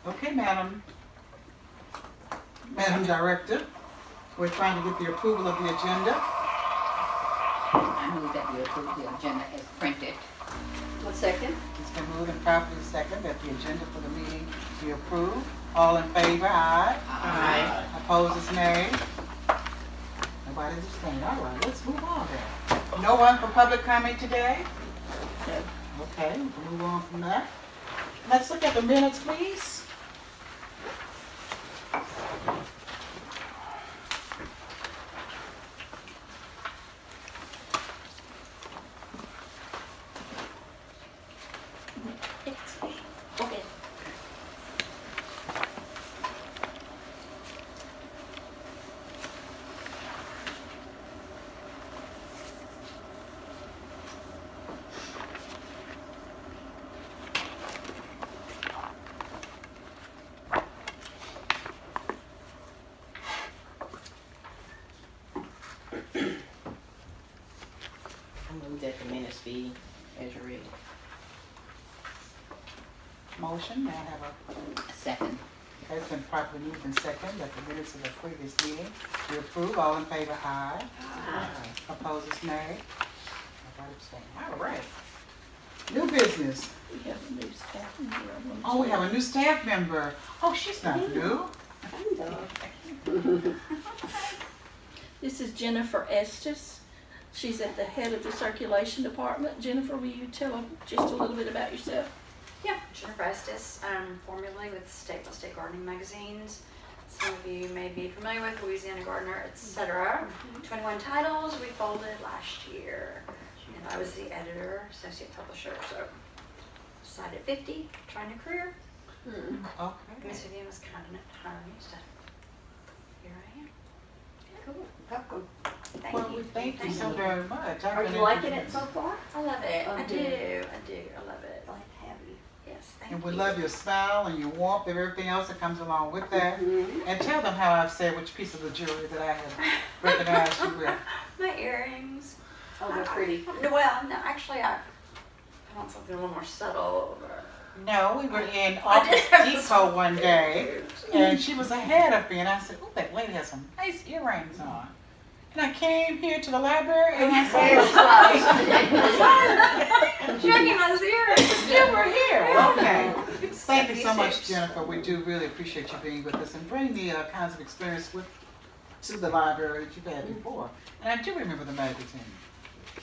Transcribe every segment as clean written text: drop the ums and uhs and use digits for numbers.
Okay, Madam Director, we're trying to get the approval of the agenda. I move that we approve the agenda as printed. One second. It's been moved and properly second that the agenda for the meeting be approved. All in favor, aye. Aye. Opposed, nay. Nobody's abstaining. All right, let's move on then. No one for public comment today? Okay, we can move on from that. Let's look at the minutes, please. Okay. I move that the minutes be as read. Motion, may I have A second. it's been properly moved and second that the minutes of the previous meeting be approved. All in favor, aye. Aye. Opposed, nay. Nobody abstaining. All right. New business. We have a new staff member. Oh, we have a new staff member. Oh, she's not new. This is Jennifer Estes. She's at the head of the circulation department. Jennifer, will you tell them just a little bit about yourself? Yeah, Jennifer Estes, formerly with Stateville State Gardening Magazines. Some of you may be familiar with Louisiana Gardener, etc. 21 titles we folded last year. And I was the editor, associate publisher, so decided at 50, trying a career. Okay. Miss Vivian was kind enough to hire me, so here I am. Cool. Welcome. Thank Well, you. we thank you so very much. Are you liking it so far? I love it. Oh, I good. do. I love it. Glad to have you. Yes, thank And you. we love your smile and your warmth and everything else that comes along with that. And tell them how I've said which piece of the jewelry that I have recognized you with. My earrings. Oh, they're pretty. Well, no, actually, I want something a little more subtle. No, we were in I did Office have Depot one day, and she was ahead of me, and I said, "Oh, that lady has some nice earrings on." And I came here to the library, and I said, She recognized the earrings. "You were here." Okay. Thank you so much, Jennifer. We do really appreciate you being with us and bringing the kinds of experience to the library that you've had before. And I do remember the magazine.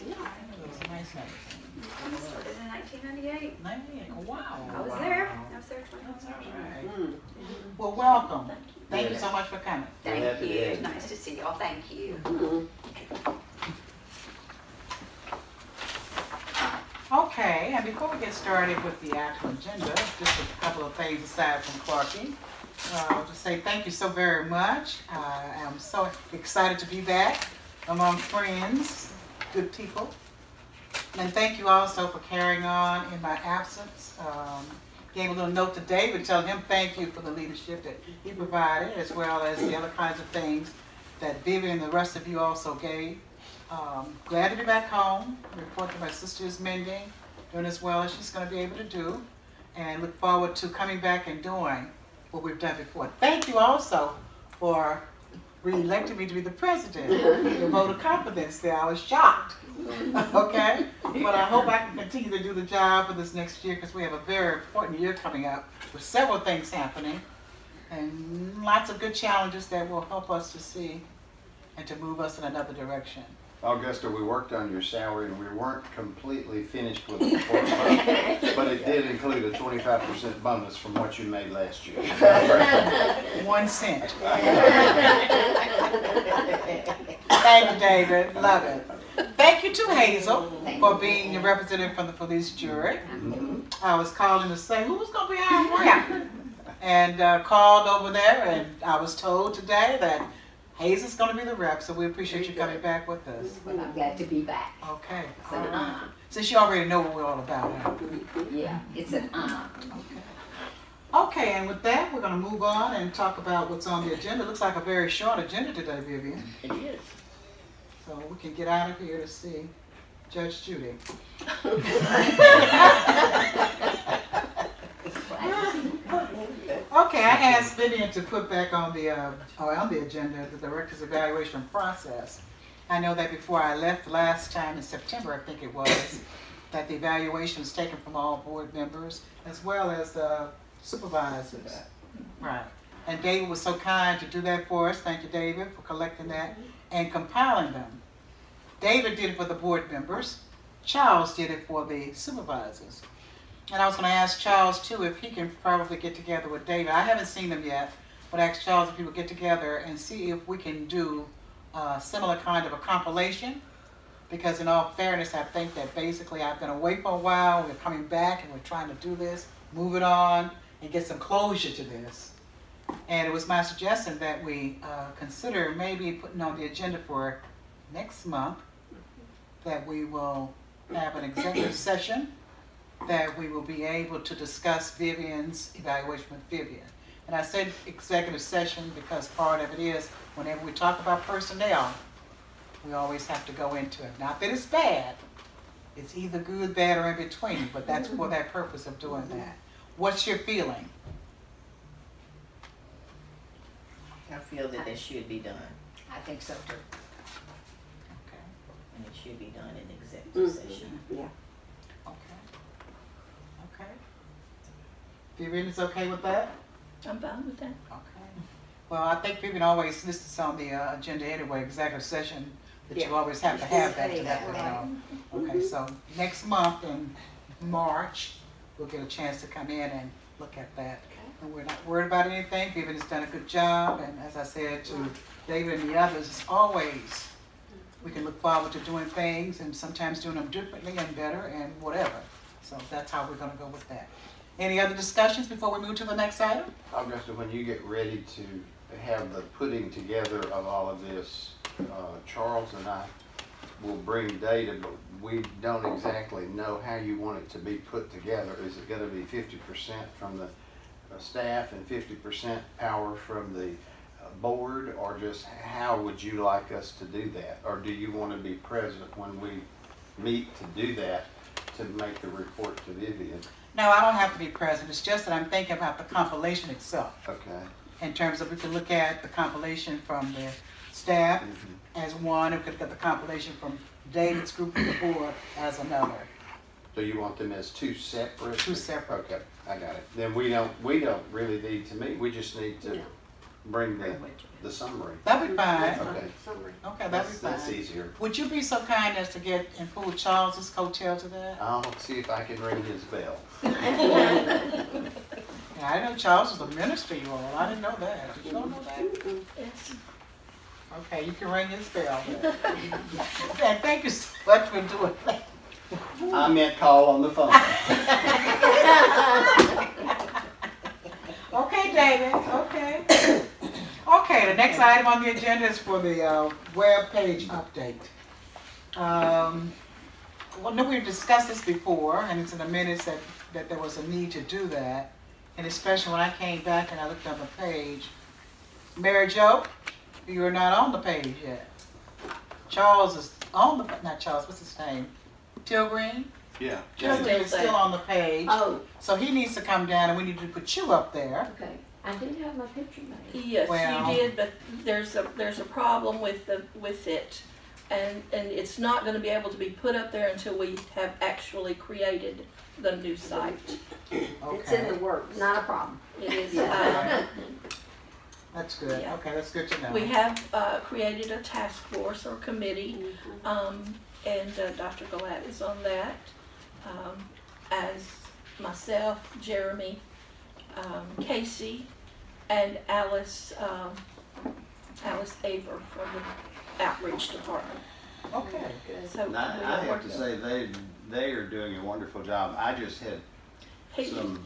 Yeah. It was a nice magazine. I started in 1998. 98. Oh, wow. I was there. I was there 20 That's all years. right. Well, welcome. Thank you so much for coming. Thank happy to you. have you. Nice to see y'all. Thank you. Okay, and before we get started with the actual agenda, just a couple of things aside from Clarkie. I'll just say thank you so very much. I am so excited to be back among friends, good people. And thank you also for carrying on in my absence. Gave a little note to David telling him thank you for the leadership that he provided, as well as the other kinds of things that Vivian and the rest of you also gave. Glad to be back home. Report that my sister is mending, doing as well as she's going to be able to do, and look forward to coming back and doing what we've done before. Thank you also for re-electing me to be the president. Your vote of confidence there, I was shocked. Okay? But I hope I can continue to do the job for this next year because we have a very important year coming up with several things happening and lots of good challenges that will help us to see and to move us in another direction. Augusta, we worked on your salary and we weren't completely finished with the report, but it did include a 25% bonus from what you made last year. 1 cent. Thank you, David. Love it. Thank you to Hazel for being the representative from the police jury. I was calling to say who's going to be our rep, and called over there, and I was told today that Hazel's going to be the rep, so we appreciate you coming back with us. Well, I'm glad to be back. Okay. It's an honor. Since you already know what we're all about. Huh? Yeah, it's an honor. Okay, and with that, we're going to move on and talk about what's on the agenda. It looks like a very short agenda today, Vivian. It is. So we can get out of here to see Judge Judy. asked Vivian to put back on the agenda the director's evaluation process. I know that before I left last time in September, I think it was, that the evaluation was taken from all board members as well as the supervisors. Right. And David was so kind to do that for us. Thank you, David, for collecting that and compiling them. David did it for the board members. Charles did it for the supervisors. And I was going to ask Charles too if he can probably get together with David. I haven't seen them yet, but ask Charles if he would get together and see if we can do a similar kind of a compilation. Because in all fairness, I think that basically I've been away for a while, we're coming back and we're trying to do this, move it on, and get some closure to this. And it was my suggestion that we consider maybe putting on the agenda for next month, that we will have an executive session, that we will be able to discuss Vivian's evaluation with Vivian. And I said executive session because part of it is whenever we talk about personnel, we always have to go into it. Not that it's bad, it's either good, bad, or in between, but that's for that purpose of doing that. What's your feeling? I feel that it should be done, I think so too. Okay. and it should be done in executive session. Yeah. Okay. Okay. Vivian is okay with that? I'm fine with that. Okay. Well, I think Vivian always lists on the agenda anyway, executive session, that you Yeah. always have to have that to Say let that, them know. Okay, so next month in March, we'll get a chance to come in and look at that. And we're not worried about anything. Vivian has done a good job, and as I said to David and the others, it's always, we can look forward to doing things and sometimes doing them differently and better and whatever. So that's how we're gonna go with that. Any other discussions before we move to the next item? Augusta, when you get ready to have the putting together of all of this, Charles and I will bring data, but we don't exactly know how you want it to be put together. Is it gonna be 50% from the staff and 50% power from the board, or just how would you like us to do that? Or do you want to be present when we meet to do that, to make the report to Vivian? No, I don't have to be present. It's just that I'm thinking about the compilation itself. Okay. In terms of, we can look at the compilation from the staff as one, and we could get the compilation from David's group and the board as another. So you want them as two separate? Two separate. Okay, I got it. Then we don't really need to meet. We just need to bring the summary. That'd be fine. Okay. Summary. Okay, that'd be That's fine. easier. Would you be so kind as to get and pull Charles's coattail to that? I'll see if I can ring his bell. Yeah, I know Charles was a minister, you all. I didn't know that. Did you all know that? Yes. Okay, you can ring his bell. And thank you so much for doing that. I meant call on the phone. Okay, David, okay. Okay, the next item on the agenda is for the web page update. Well, no, we've discussed this before, and it's in the minutes that there was a need to do that. And especially when I came back and I looked on the page, Mary Jo, you're not on the page yet. Charles is on the, not Charles, what's his name? Till Green? Yeah. Justin is still on the page. Oh, So he needs to come down and we need to put you up there. okay. I did have my picture made. Yes, Well- you did, but there's a problem with it, and it's not going to be able to be put up there until we have actually created the new site. It's in the works, not a problem. It is. That's good. Yeah. Okay, that's good to know. We have created a task force or committee, and Dr. Galat is on that, as myself, Jeremy, Casey, and Alice Aber from the outreach department. Okay. So And I we are have to working. say, they are doing a wonderful job. I just had Hey, some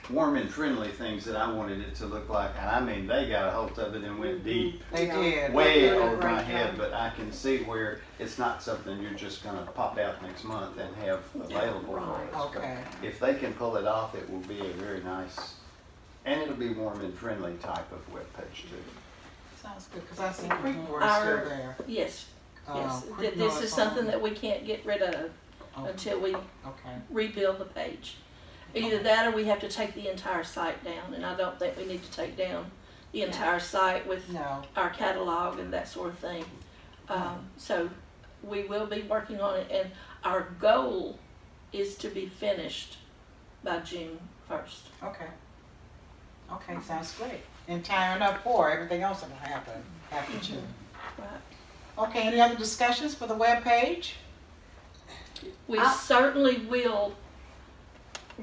warm and friendly things that I wanted it to look like, and I mean, they got a hold of it and went deep, They did. way They're doing a over my great head, job. but I can see where it's not something you're just gonna pop out next month and have available Right. for us. Okay. If they can pull it off, it will be a very nice, and it'll be warm and friendly type of webpage too. Sounds good, because I see Creekmore is Our- still there. yes, yes. Creekmore This is something on. that we can't get rid of Oh, until we okay. rebuild the page. Either that or we have to take the entire site down, and I don't think we need to take down the entire site with No. our catalog and that sort of thing. So we will be working on it, and our goal is to be finished by June 1st. Okay. Okay, sounds great. In time enough for everything else that will happen after June. Right. Okay, any other discussions for the web page? We certainly will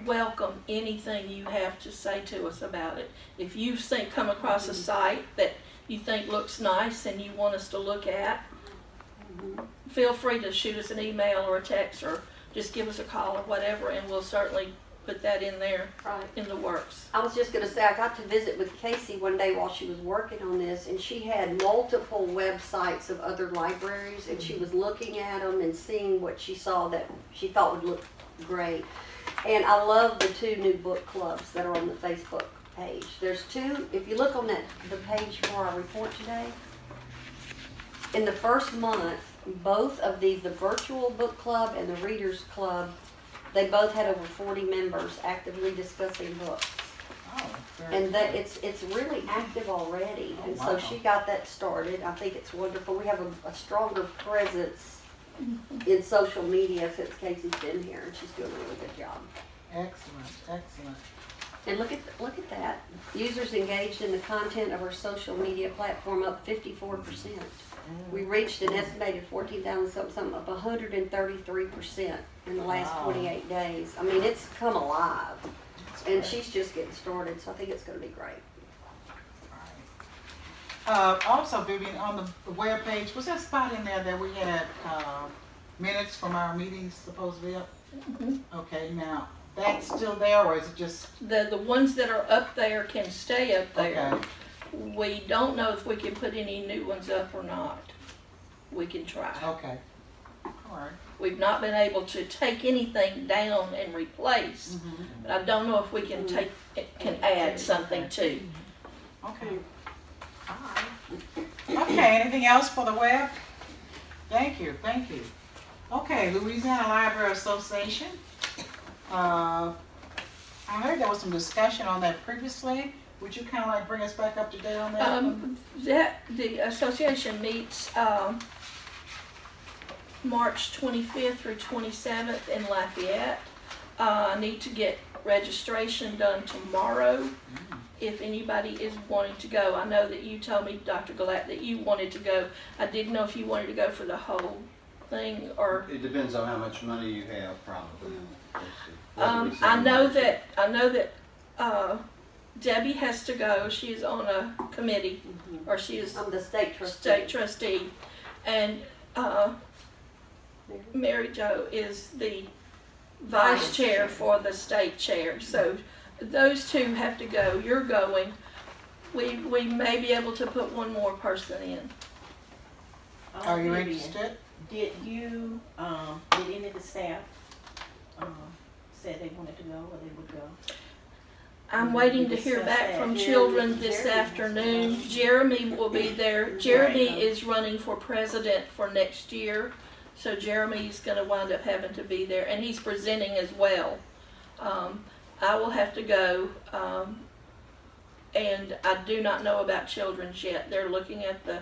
welcome anything you have to say to us about it. If you come across a site that you think looks nice and you want us to look at, feel free to shoot us an email or a text or just give us a call or whatever, and we'll certainly put that in there Right. in the works. I was just gonna say, I got to visit with Casey one day while she was working on this, and she had multiple websites of other libraries, and she was looking at them and seeing what she saw that she thought would look great. And I love the 2 new book clubs that are on the Facebook page. There's 2, if you look on the page for our report today, in the first month, both of these, the virtual book club and the readers club, they both had over 40 members actively discussing books. Oh, very And that good. it's really active already. Oh, And so wow. she got that started. I think it's wonderful. We have a stronger presence in social media since Casey's been here, and she's doing a really good job. Excellent, excellent. And look at that. Users engaged in the content of our social media platform up 54%. We reached an estimated 14,000 something, up 133% in the last Wow. 28 days. I mean, it's come alive. And she's just getting started, so I think it's going to be great. Also, Vivian, on the web page, was that spot in there that we had minutes from our meetings supposedly up? Okay, now that's still there, or is it just The ones that are up there can stay up there. okay? We don't know if we can put any new ones up or not. We can try. Okay. All right. We've not been able to take anything down and replace, but I don't know if we can add something too. Okay. All right. Okay, anything else for the web? Thank you, thank you. Okay, Louisiana Library Association. I heard there was some discussion on that previously. Would you kind of like bring us back up to date on that? The association meets March 25th through 27th in Lafayette. I need to get registration done tomorrow if anybody is wanting to go. I know that you told me, Dr. Galat, that you wanted to go. I didn't know if you wanted to go for the whole thing or... It depends on how much money you have, probably. I know that Debbie has to go. She's on a committee, or she is I'm the state trustee. state trustee, and Mary Jo is the vice chair for the state chair. So those 2 have to go. You're going. We may be able to put one more person in. Are you Vivian, interested? Did you, did any of the staff, say they wanted to go or they would go? I'm waiting to hear back from children this afternoon. Jeremy will be there. Jeremy is running for president for next year, so Jeremy's going to wind up having to be there, and he's presenting as well. I will have to go, and I do not know about children's yet. They're looking at the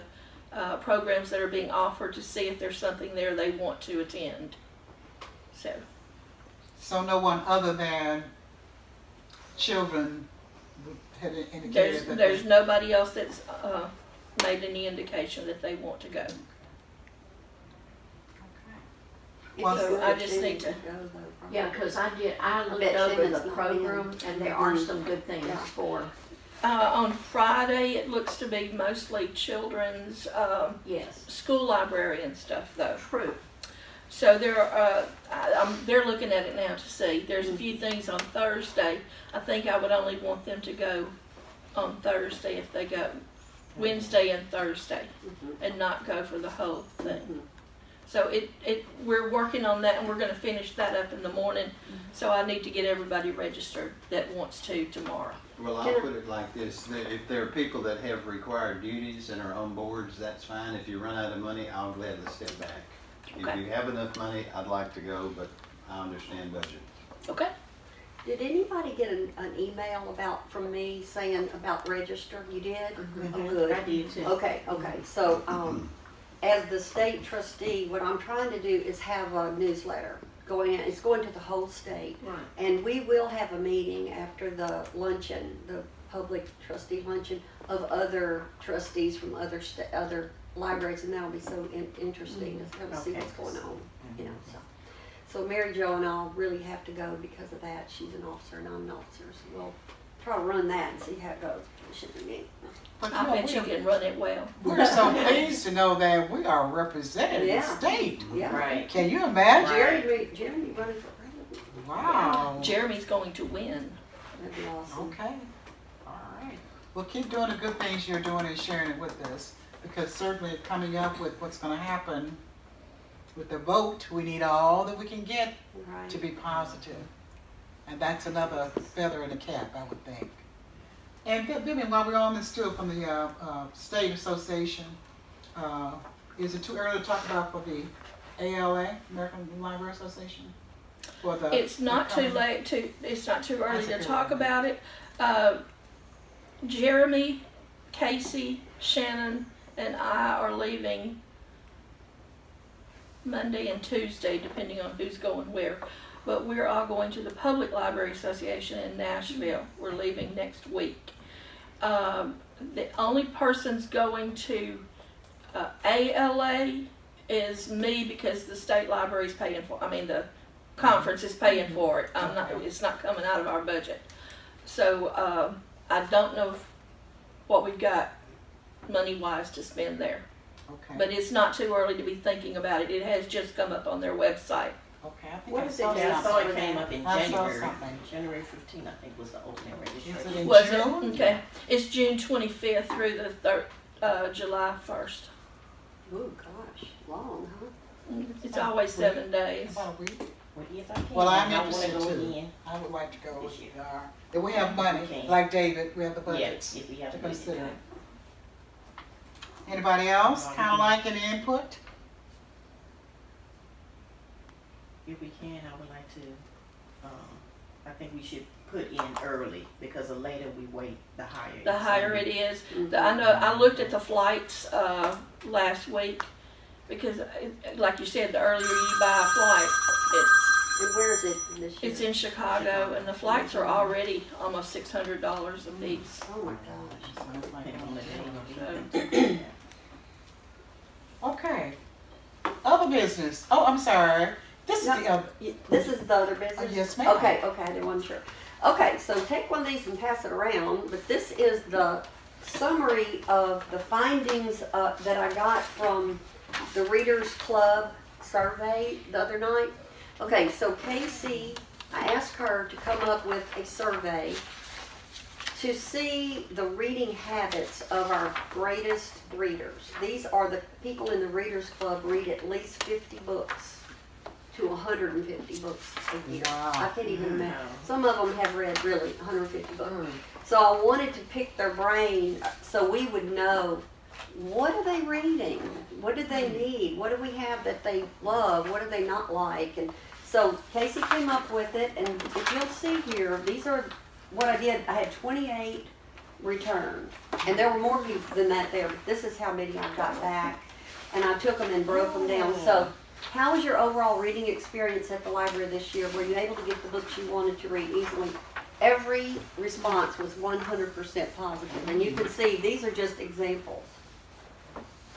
programs that are being offered to see if there's something there they want to attend. So no one other than children had indicated that There's nobody else that's made any indication that they want to go. Well, So I just need to. Yeah, because I looked bet over Shannon's the not program in. and there are some good things for, On Friday, it looks to be mostly children's yes, school library and stuff, though. true. So they're looking at it now to see. There's a few things on Thursday. I think I would only want them to go on Thursday if they go Wednesday and Thursday, and not go for the whole thing. So we're working on that, and we're going to finish that up in the morning. So I need to get everybody registered that wants to tomorrow. Well, I'll put it like this, if there are people that have required duties and are on boards, that's fine. If you run out of money, I'll gladly step back. Okay. If you have enough money, I'd like to go, but I understand budget. Okay. Did anybody get an email from me saying about register? You did? Oh, good. I did too. Okay, so, as the state trustee, what I'm trying to do is have a newsletter going out. It's going to the whole state. Right. And we will have a meeting after the luncheon, the public trustee luncheon, of other trustees from other libraries, and that'll be so interesting to kind of see what's going on, you know, so Mary Jo and I'll really have to go because of that. She's an officer and I'm an officer, so we'll try to run that and see how it goes. It should be neat. But I bet you can run it well. we're so pleased to know that we are representing Yeah. the state. Yeah. Right. Can you imagine? Jeremy running for president. Wow. Jeremy's going to win. That'd be awesome. Okay. All right. Well, keep doing the good things you're doing and sharing it with us, because certainly coming up with what's going to happen with the vote, we need all that we can get Right. to be positive. And that's another feather in the cap, I would think. And Vivian, while we're on this too, from the State Association, is it too early to talk about for the ALA, American Library Association? For the, It's not too late it's not too early That's a to good talk one. about it. Jeremy, Casey, Shannon, and I are leaving Monday and Tuesday, depending on who's going where. But we're all going to the Public Library Association in Nashville. We're leaving next week. The only person's going to ALA is me, because the state library is paying for. I mean, the conference is paying for it. It's not coming out of our budget. So I don't know what we've got money-wise to spend there. okay. But it's not too early to be thinking about it. It has just come up on their website. Okay, I think What I is it saw now? Yeah, I saw something. it came up in I saw January. something. January 15th, I think, was the opening Is it registration. in Was June? it? Okay. It's June 25th through the July 1st. Oh gosh, long, huh? It's always 7 days. About a week. Well, yes, I can. Well, I'm I wanna interested go too. again. I would like to go This if year. you are. If we have money, Okay. like David, we have the Yes, budget if we have to to consider. Anybody else? Kind of like any input? If we can, I would like to, I think we should put in early, because the later we wait, the higher. The it's higher gonna it be. is. I know. I looked at the flights last week, because, like you said, the earlier you buy a flight, And where is it this year? it's in Chicago, and the flights are already almost $600 a piece. Oh my gosh. Sounds like Depending on a- the day. Okay. Other business. Oh, I'm sorry. This is No. the This is the other business? yes, ma'am. Okay, I didn't want to sure. Okay, so take one of these and pass it around, but this is the summary of the findings that I got from the Readers Club survey the other night. Okay, so Casey, I asked her to come up with a survey to see the reading habits of our greatest readers. These are the people in the Readers Club read at least 50 books to 150 books a year. Wow. I can't even imagine. Wow. Some of them have read really 150 books. So I wanted to pick their brain so we would know, what are they reading? What do they need? What do we have that they love? What do they not like? And so Casey came up with it, and if you'll see here, these are what I did. I had 28 returned, and there were more people than that there, but this is how many I got back, and I took them and broke them down. So how was your overall reading experience at the library this year? Were you able to get the books you wanted to read easily? Every response was 100% positive, and you can see these are just examples.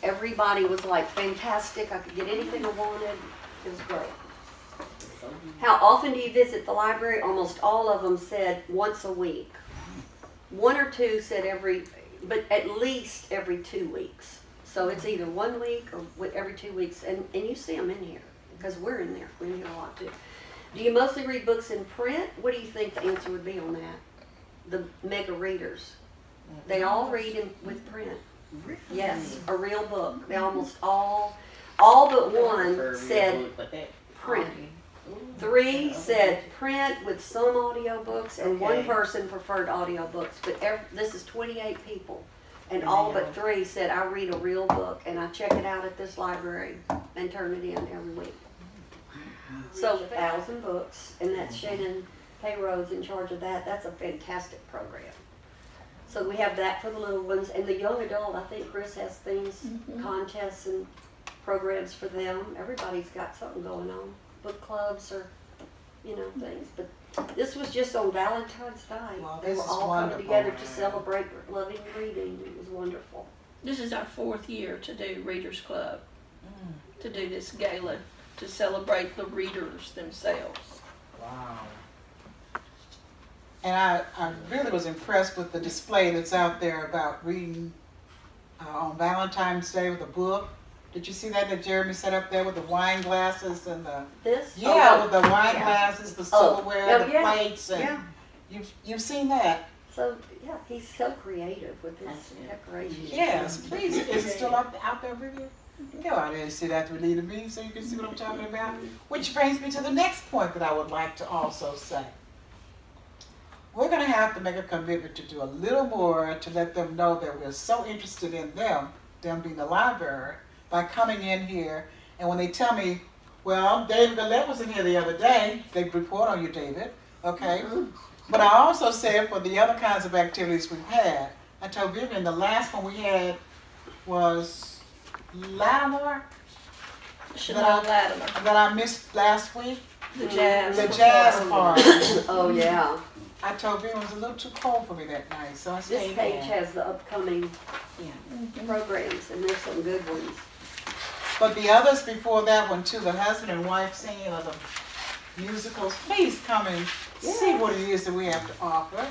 Everybody was like, fantastic, I could get anything I wanted, it was great. How often do you visit the library? Almost all of them said once a week. One or two said but at least every 2 weeks. So it's either 1 week or every 2 weeks, and you see them in here, because we're in there, we're in here a lot too. Do you mostly read books in print? What do you think the answer would be on that? The mega readers. They all read with print. Yes, a real book. They almost all but one said print. 3 said print with some audiobooks, and one person preferred audiobooks. But this is 28 people, and all but 3 said, I read a real book, and I check it out at this library and turn it in every week. So 1,000 books, and that's Shannon Payroll's in charge of that. That's a fantastic program. So we have that for the little ones. And the young adult, I think Chris has things, contests and programs for them. Everybody's got something going on. Book clubs or, you know, things. But this was just on Valentine's night. Well, They this were is all coming wonderful. together to celebrate loving reading. It was wonderful. This is our 4th year to do Readers Club, to do this gala, to celebrate the readers themselves. Wow. And I really was impressed with the display that's out there about reading on Valentine's Day with a book. Did you see that Jeremy set up there with the wine glasses and the... This? Yeah, with the wine glasses, the silverware, the yeah, plates, and yeah. you've seen that. So, yeah, he's so creative with his decorations. Yes, please. Is it still out there with you? Go out there and sit after we leave the meeting so you can see what I'm talking about. Which brings me to the next point that I would like to also say. We're going to have to make a commitment to do a little more to let them know that we're so interested in them being the library, by coming in here, and when they tell me, well, David Gillette was in here the other day, they report on you, David, okay? But I also said for the other kinds of activities we've had, I told Vivian the last one we had was Lattimore, Chanel Latimer, that I missed last week, the jazz. the jazz part. Oh, yeah. I told Vivian it was a little too cold for me that night, so I This stayed page in. has the upcoming programs, and there's some good ones. But the others before that one too, the husband and wife singing or the musicals, please come and see what it is that we have to offer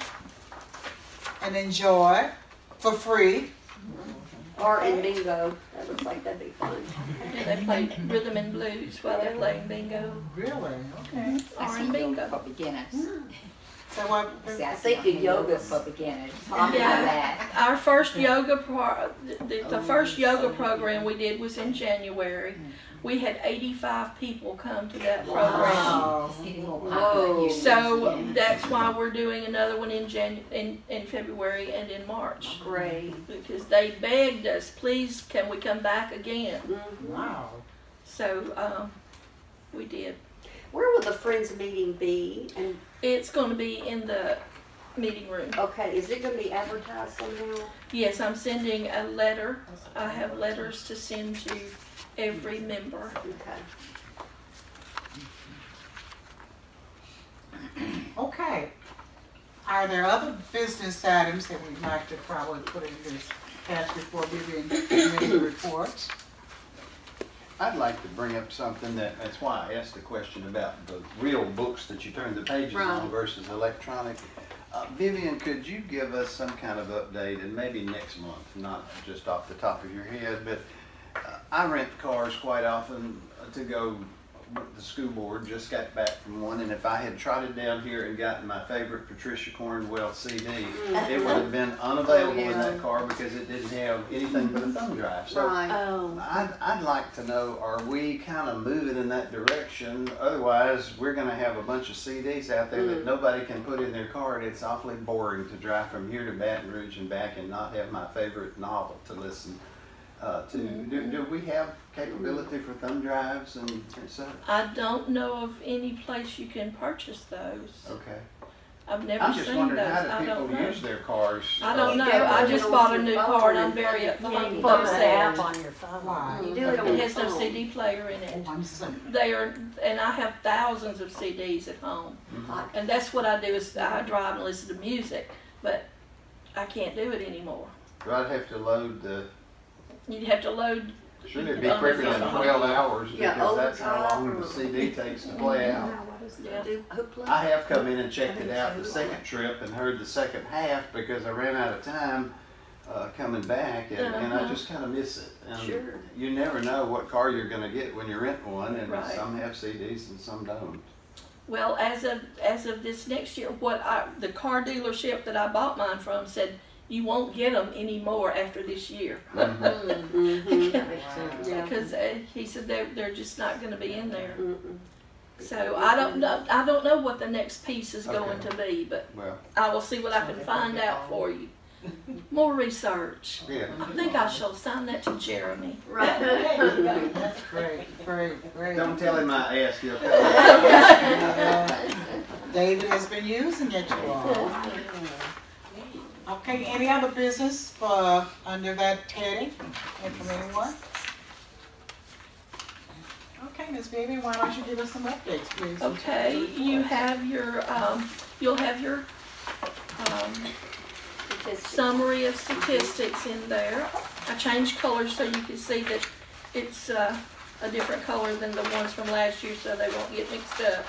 and enjoy for free. Or in bingo. That looks like that'd be fun. They play rhythm and blues while they're playing bingo. Really? Okay. Or in bingo. For beginners. So what? See, I think see in yoga for beginners. Yeah. That. Our first yoga the first yoga program we did was in January. We had 85 people come to that program. Wow. It's getting more popular. Whoa. So that's why we're doing another one in February and in March. Great. Because they begged us, please, can we come back again? Wow. So we did. Where will the Friends meeting be? And It's going to be in the meeting room. okay, is it going to be advertised somehow? Yes, I'm sending a letter. I have letters to send to every member. Okay. Okay. Are there other business items that we'd like to probably put in this cash before Vivian makes the reports? I'd like to bring up something that's why I asked the question about the real books that you turn the pages on versus electronic. Vivian, could you give us some kind of update, and maybe next month, not just off the top of your head, but I rent cars quite often to go with the school board, just got back from one, and if I had trotted down here and gotten my favorite Patricia Cornwell CD, it would have been unavailable in that car because it didn't have anything but a thumb drive. So I'd like to know, are we kind of moving in that direction? Otherwise, we're going to have a bunch of CDs out there that nobody can put in their car, and it's awfully boring to drive from here to Baton Rouge and back and not have my favorite novel to listen to. Do we have capability for thumb drives and etc.? I don't know of any place you can purchase those. Okay. I've never I'm just seen wondering, those. how do I don't people know. use their cars? I don't know. You I download just it bought a on new your car and phone I'm very and You can upset. put an app on your phone. Why? You do it on It your has no phone. CD player in it. I'm sorry. They are, and I have thousands of CDs at home. And that's what I do is I drive and listen to music, but I can't do it anymore. Do I have to load the? You'd have to load. Should it be quicker than 12 hours? Yeah, Because that's how overtime long the or- CD takes to play out. Yeah. Do Hoopla? I have come in and checked it out the second trip and heard the second half because I ran out of time coming back, and I just kind of miss it. And Sure. you never know what car you're going to get when you rent one, and Right. some have CDs and some don't. Well, as of this next year, the car dealership that I bought mine from said you won't get them anymore after this year. Yeah. Because he said they're just not going to be in there. So I don't know what the next piece is going to be, but Well, I will see what I can find out for you. More research. yeah. I think I shall assign that to Jeremy. Right. That's great, great, great. Don't tell him I asked you. David has been using it, you all. Okay, any other business for under that heading from anyone? Okay, Ms. Vivian, why don't you give us some updates, please? Okay, you have your, you'll have your summary of statistics in there. I changed colors so you can see that it's a different color than the ones from last year, so they won't get mixed up.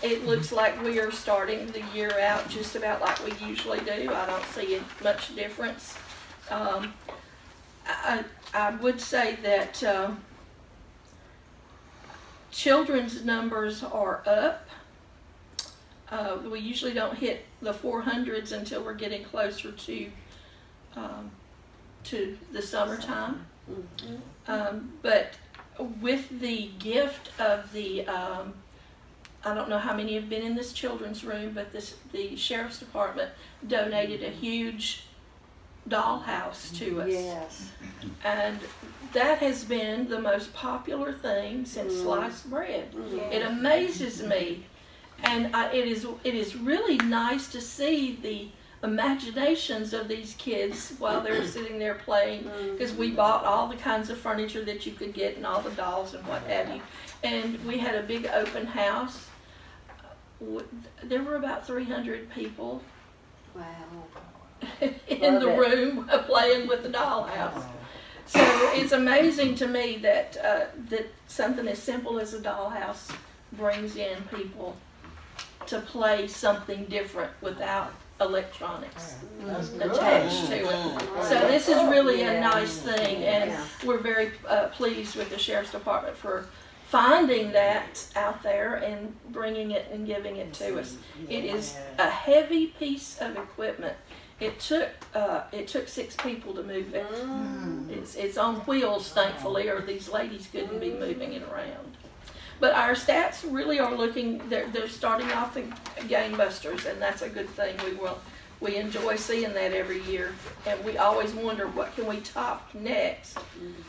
It looks like we are starting the year out just about like we usually do. I don't see much difference. I would say that children's numbers are up. We usually don't hit the 400s until we're getting closer to the summertime. But with the gift of the I don't know how many have been in this children's room, but the Sheriff's Department donated a huge dollhouse to us. Yes. And that has been the most popular thing since sliced bread. It amazes me. And it is really nice to see the imaginations of these kids while they're sitting there playing, because we bought all the kinds of furniture that you could get and all the dolls and what have you. And we had a big open house. There were about 300 people in the room playing with the dollhouse. So it's amazing to me that that something as simple as a dollhouse brings in people to play something different without electronics attached to it. So this is really a nice thing, and we're very pleased with the Sheriff's Department for finding that out there and bringing it and giving it to us. It is a heavy piece of equipment. It took 6 people to move it. It's on wheels, thankfully, or these ladies couldn't be moving it around. But our stats really are looking, they're starting off the gangbusters, and that's a good thing. We enjoy seeing that every year, and we always wonder what can we top next.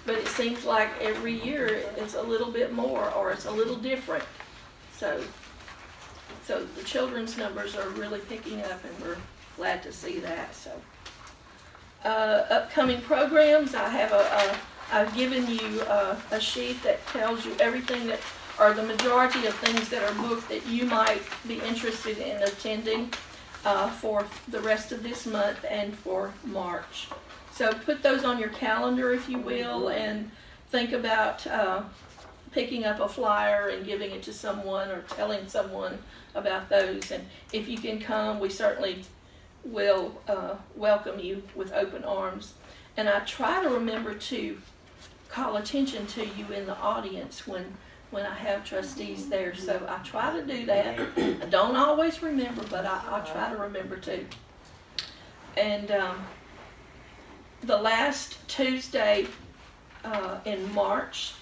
But it seems like every year it's a little bit more, or it's a little different. So the children's numbers are really picking up, and we're glad to see that. So upcoming programs, I've given you a sheet that tells you everything that, or the majority of things that are booked that you might be interested in attending for the rest of this month and for March. So put those on your calendar, if you will, and think about picking up a flyer and giving it to someone or telling someone about those. And if you can come, we certainly will welcome you with open arms. And I try to remember to call attention to you in the audience when I have trustees there. So I try to do that. I don't always remember, but I try to remember to. And the last Tuesday in March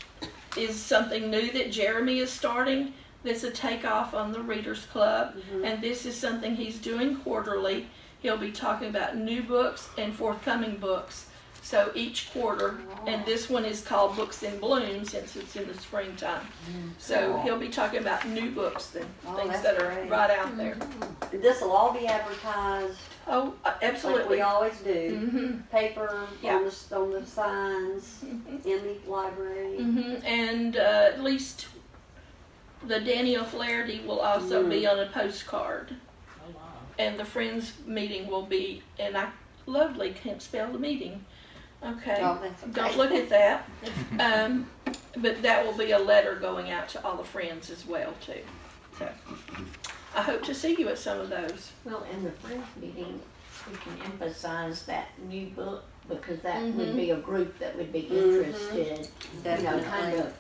is something new that Jeremy is starting. That's a takeoff on the Readers Club. And this is something he's doing quarterly. He'll be talking about new books and forthcoming books. So each quarter, and this one is called Books in Bloom since it's in the springtime. So he'll be talking about new books and things that are right out there. This will all be advertised. Oh, absolutely. Like we always do. Paper on the signs in the library. And at least the Danny O'Flaherty will also be on a postcard. And the Friends meeting will be, and I lovely can't spell the meeting. Okay, don't look at that. But that will be a letter going out to all the friends as well too. So I hope to see you at some of those. Well, in the Friends meeting, we can emphasize that new book, because that would be a group that would be interested. You know, kind of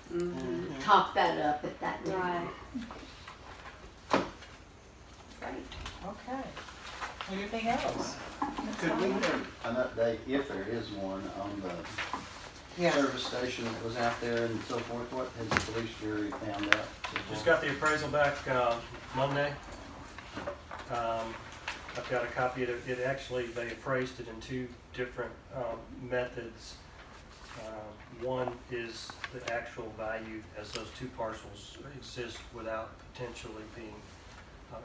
talk that up at that meeting. Right. Okay. Anything else? Could we get an update, if there is one, on the service station that was out there and so forth? What has the police jury found out? Just got the appraisal back Monday. I've got a copy of it. It actually, they appraised it in 2 different methods. One is the actual value as those two parcels exist without potentially being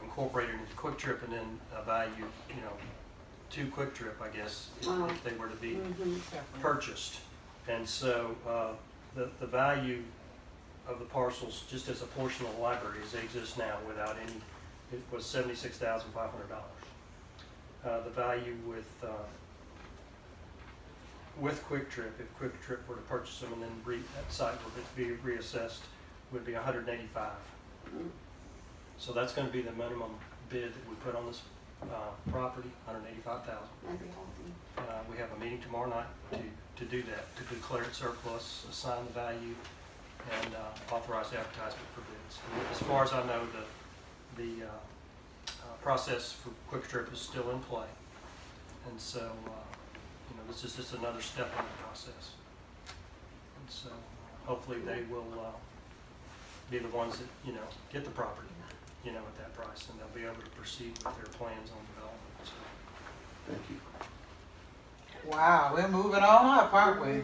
incorporated into Quick Trip, and then a value, to Quick Trip, I guess, if they were to be purchased. And so the value of the parcels, just as a portion of the library as they exist now without any, it was $76,500. The value with Quick Trip, if Quick Trip were to purchase them and then that site were to be reassessed, would be $185,000. So that's going to be the minimum bid that we put on this property, $185,000. We have a meeting tomorrow night to do that, to declare it surplus, assign the value, and authorize advertisement for bids. And as far as I know, the process for Quick Trip is still in play, and so this is just another step in the process. And so hopefully they will be the ones that get the property at that price, and they'll be able to proceed with their plans on development. So. Thank you. Wow, we're moving on up, aren't we?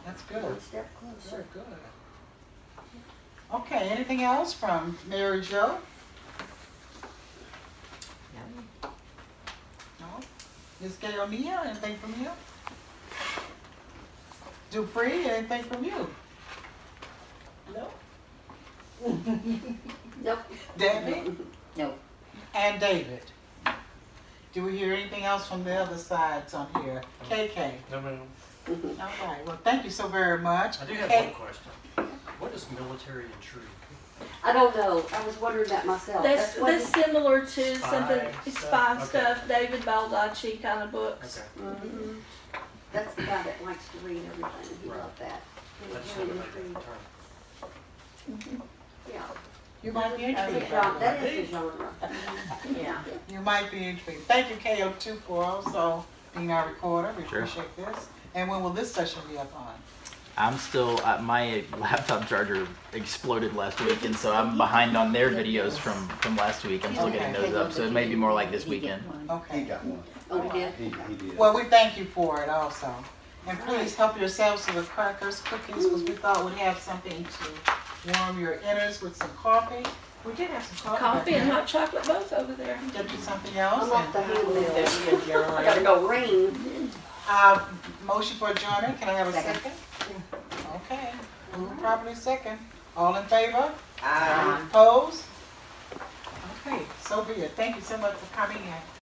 That's good. One step closer. Very good. Okay, anything else from Mary Jo? No? Ms. Gail Nia, anything from you? Dupree, anything from you? No. Nope. Debbie? No. And David? Do we hear anything else from the other sides on here? KK? No, ma'am. All right, well, thank you so very much. I do have one question. What is military intrigue? I don't know. I was wondering that myself. That's what similar to something, spy Okay. stuff, David Baldacci kind of books. Okay. That's the guy that likes to read everything. He Right. loved that. I just never made that term. Yeah. You might be That's a intrigued. genre. That is a genre. Yeah. You might be intrigued. Thank you, KO, too, for also being our recorder. We Sure. appreciate this. And when will this session be up on? I'm still, my laptop charger exploded last week, and so I'm behind on their videos from last week. I'm still getting those up, so it may be more like this weekend. He Okay. got one. Oh, we did? He did. Well, we thank you for it also. And please help yourselves to the crackers, cookies, because we thought we'd have something to warm your innards with some coffee. We did have some coffee. Coffee and hot chocolate both over there. Get you something else. I'm off the And, handle. I gotta go ring. motion for adjournment. Can I have a second? Okay. Moving properly second. All in favor? Aye. Opposed? Okay, so be it. Thank you so much for coming in.